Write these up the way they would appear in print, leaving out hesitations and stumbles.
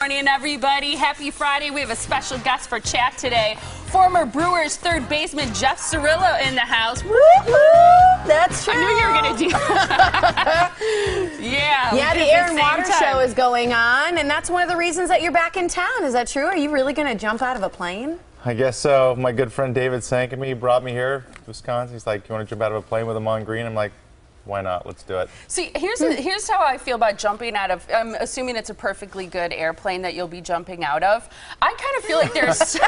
Morning, everybody. Happy Friday. We have a special guest for chat today. Former Brewers third baseman Jeff Cirillo in the house. Woo-hoo! That's true. I knew you were going to do that. Yeah, the Air and Water Show is going on, and that's one of the reasons that you're back in town. Is that true? Are you really going to jump out of a plane? I guess so. My good friend David Sankamy brought me here to Wisconsin. He's like, you want to jump out of a plane with him on green? I'm like, why not? Let's do it. See, here's how I feel about jumping out of, I'm assuming it's a perfectly good airplane that you'll be jumping out of. I kind of feel like there's,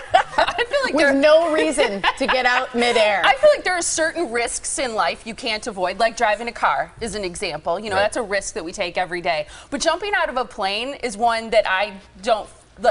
With no reason to get out midair. I feel like there are certain risks in life you can't avoid, like driving a car is an example. You know, that's a risk that we take every day. But jumping out of a plane is one that I don't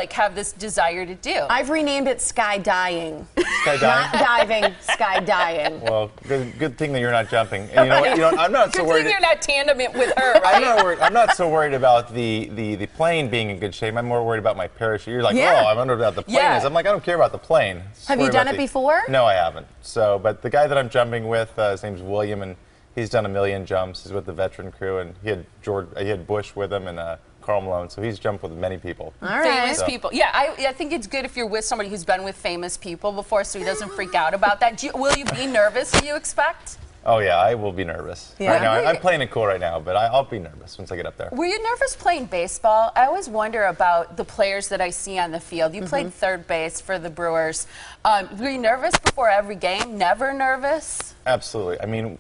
have this desire to do. I've renamed it skydying. Skydiving? Not diving, skydying. Well, good thing that you're not jumping. And you know, I'm not so worried. Good thing you're not tandeming with her, right? I'm not so worried about the plane being in good shape. I'm more worried about my parachute. You're like, oh, I'm wondering about the plane is. I'm like, I don't care about the plane. Have you done it before? No, I haven't. So, but the guy that I'm jumping with, his name's William, and he's done 1 million jumps. He's with the veteran crew, and he had Bush with him, and Carl Malone, so he's jumped with many people. All right. Famous people. Yeah, I think it's good if you're with somebody who's been with famous people before so he doesn't freak out about that. Will you be nervous, do you expect? Oh, yeah, I will be nervous. Yeah. Right now, I'm playing it cool right now, but I'll be nervous once I get up there. Were you nervous playing baseball? I always wonder about the players that I see on the field. You played third base for the Brewers. Were you nervous before every game? Never nervous? Absolutely. I mean,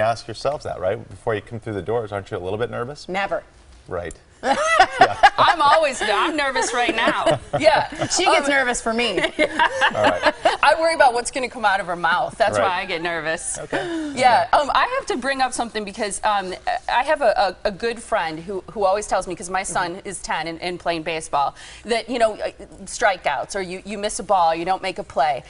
ask yourselves that, right? Before you come through the doors, aren't you a little bit nervous? Never. Right. I'm nervous right now. Yeah. She gets nervous for me. All right. I worry about what's going to come out of her mouth. That's why I get nervous. Okay. Yeah. I have to bring up something because I have a good friend who always tells me, because my son is 10 and playing baseball, that, you know, strikeouts or you miss a ball, you don't make a play.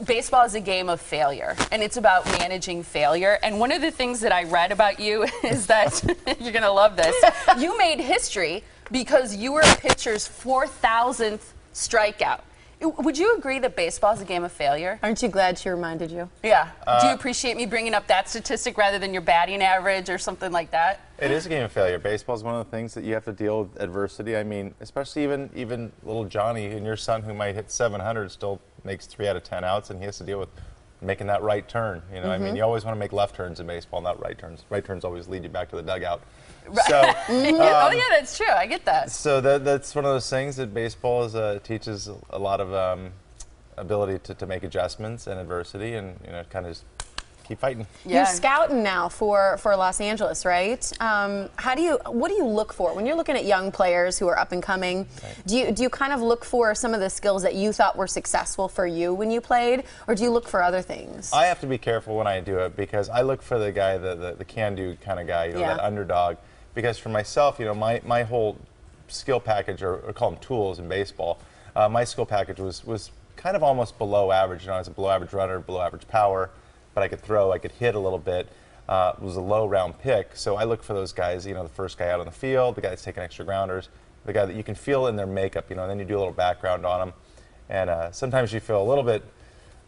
Baseball is a game of failure, and it's about managing failure. And one of the things that I read about you is that, you're going to love this, you made history because you were a pitcher's 4,000th strikeout. Would you agree that baseball is a game of failure? Aren't you glad she reminded you? Yeah. Do you appreciate me bringing up that statistic rather than your batting average or something like that? It is a game of failure. Baseball is one of the things that you have to deal with adversity. I mean, especially even little Johnny and your son, who might hit 700, still makes 3 out of 10 outs, and he has to deal with making that right turn. You know, I mean, you always want to make left turns in baseball, not right turns. Right turns always lead you back to the dugout. Right. So, oh yeah, that's true. I get that. So that's one of those things that baseball teaches a lot of ability to make adjustments and adversity, and kind of just keep fighting. Yeah. You're scouting now for Los Angeles, right? What do you look for when you're looking at young players who are up and coming? Right. Do you kind of look for some of the skills that you thought were successful for you when you played, or do you look for other things? I have to be careful when I do it, because I look for the guy, the can-do kind of guy, that underdog. Because for myself, my whole skill package, or call them tools in baseball, my skill package was kind of almost below average. I was a below average runner, below average power, but I could throw, I could hit a little bit. It was a low round pick, so I look for those guys, the first guy out on the field, the guy that's taking extra grounders, the guy that you can feel in their makeup, and then you do a little background on them. And sometimes you feel a little bit,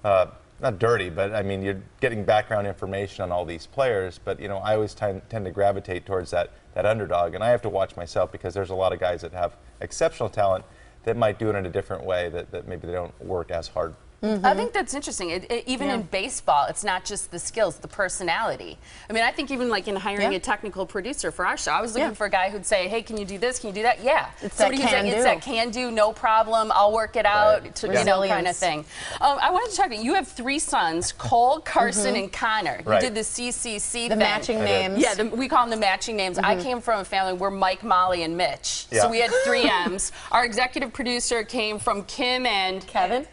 not dirty, but I mean, you're getting background information on all these players, but I always tend to gravitate towards that underdog, and I have to watch myself, because there's a lot of guys that have exceptional talent that might do it in a different way, that maybe they don't work as hard. I think that's interesting. Even in baseball, it's not just the skills, the personality. I mean, I think even like in hiring a technical producer for our show, I was looking for a guy who'd say, hey, can you do this? Can you do that? Yeah. It's somebody that can-do. It's that can-do, no problem, I'll work it out, kind of thing. I wanted to talk about, you have 3 sons, Cole, Carson, and Connor. You did the CCC thing. The matching names. Yeah, we call them the matching names. I came from a family where Mike, Molly, and Mitch. So we had 3 M's. Our executive producer came from Kim and Kent.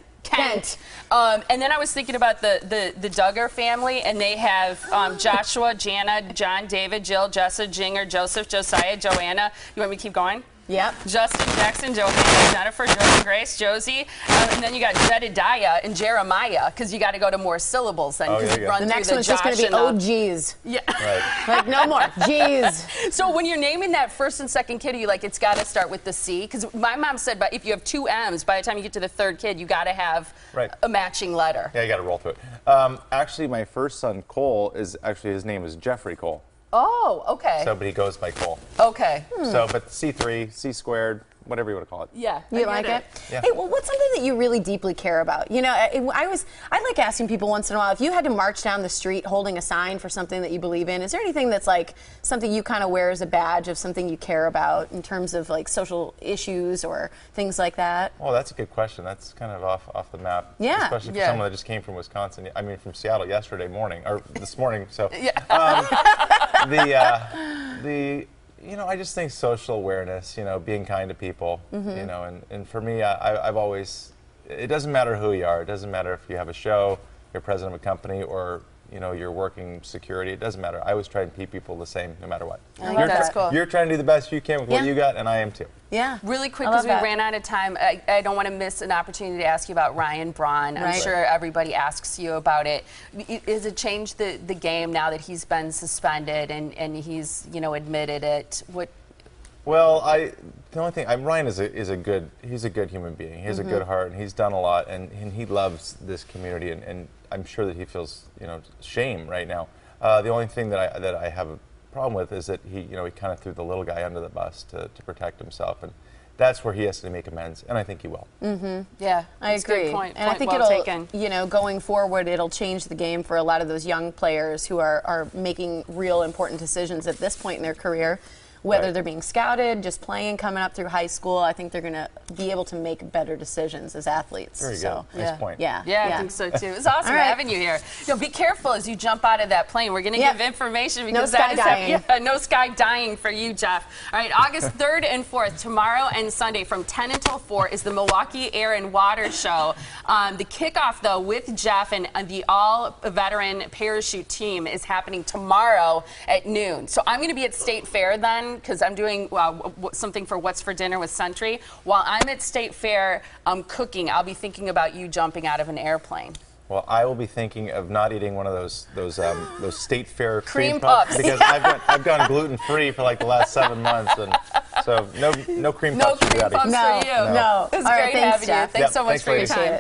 And then I was thinking about the Duggar family, and they have Joshua, Jana, John, David, Jill, Jessa, Jinger, Joseph, Josiah, Joanna. You want me to keep going? Yep. Justin, Jackson, Johanna, Jennifer, Jordan, Grace, Josie, and then you got Jedediah and Jeremiah, because you got to go to more syllables then. The next one's just going to be OGs. Yeah. Right. Like, no more G's. So when you're naming that first and second kid, are you like, it's got to start with the C? Because my mom said, if you have 2 M's, by the time you get to the 3rd kid, you got to have a matching letter. Yeah, you got to roll through it. Actually, my first son, Cole, his name is Jeffrey Cole. Oh, okay. So, but he goes by Cole. Okay. So, but C3, C squared, whatever you want to call it. Yeah. You like it? Yeah. Hey, well, what's something that you really deeply care about? You know, I like asking people once in a while, if you had to march down the street holding a sign for something that you believe in, is there anything that's like something you kind of wear as a badge of something you care about in terms of like social issues or things like that? Oh, that's a good question. That's kind of off the map. Yeah. Especially for someone that just came from Wisconsin. I mean, from Seattle yesterday morning, or this morning. So, you know, I just think social awareness, you know, being kind to people, you know, and for me, I've always, it doesn't matter who you are. It doesn't matter if you have a show, you're president of a company, or, you know, you're working security. It doesn't matter. I always try and keep people the same no matter what. That's cool. You're trying to do the best you can with what you got, and I am too. Yeah. Really quick, because we ran out of time, I don't want to miss an opportunity to ask you about Ryan Braun. I'm sure everybody asks you about it. Has it changed the game now that he's been suspended and he's, you know, admitted it? Well, the only thing, Ryan is a good human being. He has a good heart, and he's done a lot, and he loves this community, and I'm sure that he feels, you know, shame right now. The only thing that I have a problem with is that he kind of threw the little guy under the bus to protect himself, and that's where he has to make amends, and I think he will. Yeah, I agree. Point I think well taken. You know, going forward, it'll change the game for a lot of those young players who are making real important decisions at this point in their career. Whether they're being scouted, just playing, coming up through high school, I think they're going to be able to make better decisions as athletes. Very good. Nice point. Yeah, I think so too. It's awesome having you here. You know, be careful as you jump out of that plane. We're going to give information because no skydiving. No skydiving for you, Jeff. All right, August 3rd and 4th, tomorrow and Sunday from 10 until 4 is the Milwaukee Air and Water Show. The kickoff, though, with Jeff and the all-veteran parachute team is happening tomorrow at noon. So I'm going to be at State Fair then, because I'm doing something for What's for Dinner with Century. While I'm at State Fair cooking, I'll be thinking about you jumping out of an airplane. Well, I will be thinking of not eating one of those State Fair cream puffs because I've gone gluten-free for like the last 7 months, and so no cream puffs. No cream puffs for you. No. It's All right, great thanks, having Jeff. you. Thanks so much for your time.